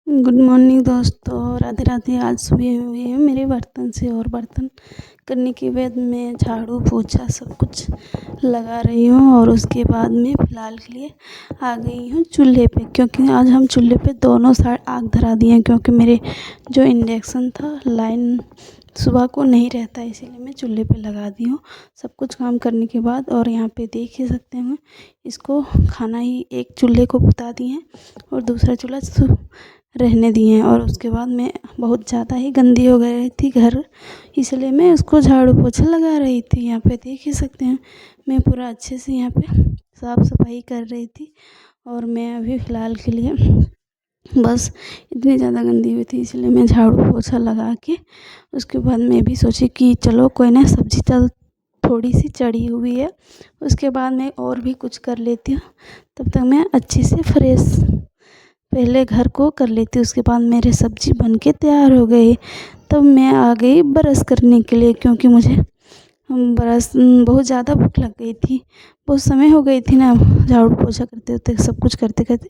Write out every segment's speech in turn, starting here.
Good morning दोस्तों, राधे राधे। आज सुबह हुई है मेरे बर्तन से, और बर्तन करने के बाद मैं झाड़ू पोछा सब कुछ लगा रही हूँ। और उसके बाद में फ़िलहाल के लिए आ गई हूँ चूल्हे पे, क्योंकि आज हम चूल्हे पे दोनों साइड आग धरा दिए हैं। क्योंकि मेरे जो इंडक्शन था लाइन सुबह को नहीं रहता, इसीलिए मैं चूल्हे पे लगा दी हूँ सब कुछ काम करने के बाद। और यहाँ पे देख ही सकते हैं, इसको खाना ही एक चूल्हे को बुता दिए हैं और दूसरा चूल्हा रहने दिए हैं। और उसके बाद मैं बहुत ज़्यादा ही गंदी हो गई थी घर, इसलिए मैं उसको झाड़ू पोछा लगा रही थी। यहाँ पे देख ही सकते हैं, मैं पूरा अच्छे से यहाँ पे साफ़ सफाई कर रही थी। और मैं अभी फ़िलहाल के लिए बस इतनी ज़्यादा गंदी हुई थी, इसलिए मैं झाड़ू पोछा लगा के उसके बाद मैं भी सोची कि चलो कोई ना, सब्ज़ी चल थोड़ी सी चढ़ी हुई है, उसके बाद मैं और भी कुछ कर लेती हूँ। तब तक मैं अच्छे से फ्रेश पहले घर को कर लेती हूँ। उसके बाद मेरे सब्ज़ी बन के तैयार हो गई, तब मैं आ गई ब्रश करने के लिए। क्योंकि मुझे ब्रश बहुत ज़्यादा भूख लग गई थी, बहुत समय हो गई थी ना झाड़ू पोछा करते करते सब कुछ करते करते,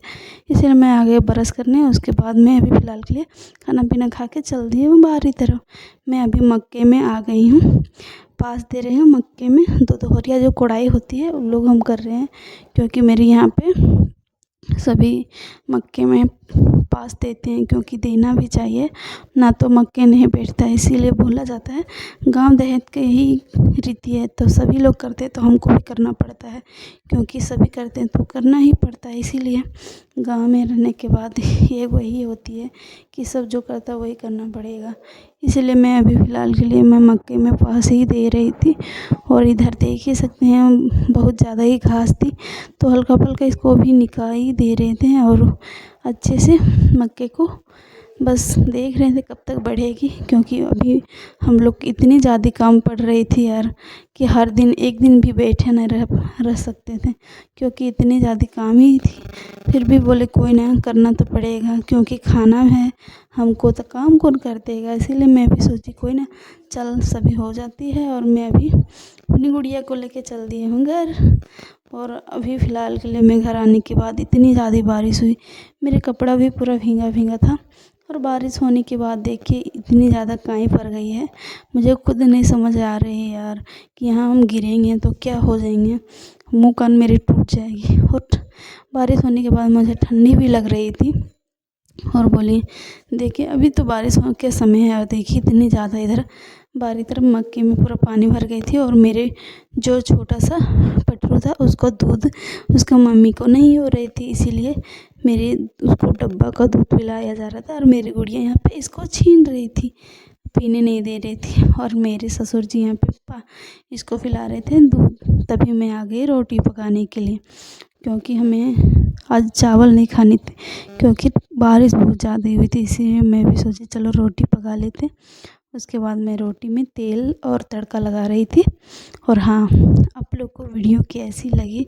इसलिए मैं आ गई ब्रश करने। उसके बाद मैं अभी फ़िलहाल के लिए खाना पीना खा के चल दी हूँ बाहर की तरफ। मैं अभी मक्के में आ गई हूँ, पास दे रही हूँ मक्के में। दो दोहरिया जो कोड़ाई होती है उन लोग हम कर रहे हैं, क्योंकि मेरे यहाँ पे सभी मक्के में पास देते हैं, क्योंकि देना भी चाहिए, ना तो मक्के नहीं बैठता है। इसीलिए बोला जाता है, गांव देहात के ही रीति है, तो सभी लोग करते हैं तो हमको भी करना पड़ता है। क्योंकि सभी करते हैं तो करना ही पड़ता है। इसीलिए गांव में रहने के बाद ये वही होती है कि सब जो करता है वही करना पड़ेगा। इसलिए मैं अभी फ़िलहाल के लिए मैं मक्के में पास ही दे रही थी। और इधर देख ही सकते हैं, बहुत ज़्यादा ही घास थी, तो हल्का फुल्का इसको भी निकाल ही दे रहे थे। और अच्छे से मक्के को बस देख रहे थे कब तक बढ़ेगी, क्योंकि अभी हम लोग इतनी ज़्यादा काम पड़ रही थी यार, कि हर दिन एक दिन भी बैठे न रह सकते थे, क्योंकि इतनी ज़्यादा काम ही थी। फिर भी बोले कोई ना, करना तो पड़ेगा, क्योंकि खाना है हमको, तो काम कौन कर देगा। इसीलिए मैं भी सोची कोई ना, चल सभी हो जाती है। और मैं अभी अपनी गुड़िया को लेके चल दी हूँ घर। और अभी फ़िलहाल के लिए मैं घर आने के बाद इतनी ज़्यादा बारिश हुई, मेरे कपड़ा भी पूरा भींगा भींगा था। और बारिश होने के बाद देखिए इतनी ज़्यादा काई पड़ गई है, मुझे खुद नहीं समझ आ रही है यार, कि यहाँ हम गिरेंगे तो क्या हो जाएंगे, मुँह कान मेरी टूट जाएगी। और बारिश होने के बाद मुझे ठंडी भी लग रही थी। और बोली देखिए अभी तो बारिश के समय है, और देखिए इतनी ज़्यादा इधर बारी तरफ मक्के में पूरा पानी भर गई थी। और मेरे जो छोटा सा पटरू था उसको दूध उसका मम्मी को नहीं हो रही थी, इसीलिए मेरे उसको डब्बा का दूध पिलाया जा रहा था। और मेरी गुड़िया यहाँ पे इसको छीन रही थी, पीने नहीं दे रही थी। और मेरे ससुर जी यहाँ पे इसको पिला रहे थे दूध। तभी मैं आ गई रोटी पकाने के लिए, क्योंकि हमें आज चावल नहीं खानी थी, क्योंकि बारिश बहुत ज़्यादा हुई थी। इसीलिए मैं भी सोची चलो रोटी पका लेते। उसके बाद मैं रोटी में तेल और तड़का लगा रही थी। और हाँ, आप लोग को वीडियो कैसी लगी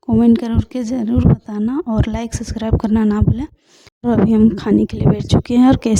कमेंट करके ज़रूर बताना, और लाइक सब्सक्राइब करना ना भूलें। और अभी हम खाने के लिए बैठ चुके हैं। और कैसे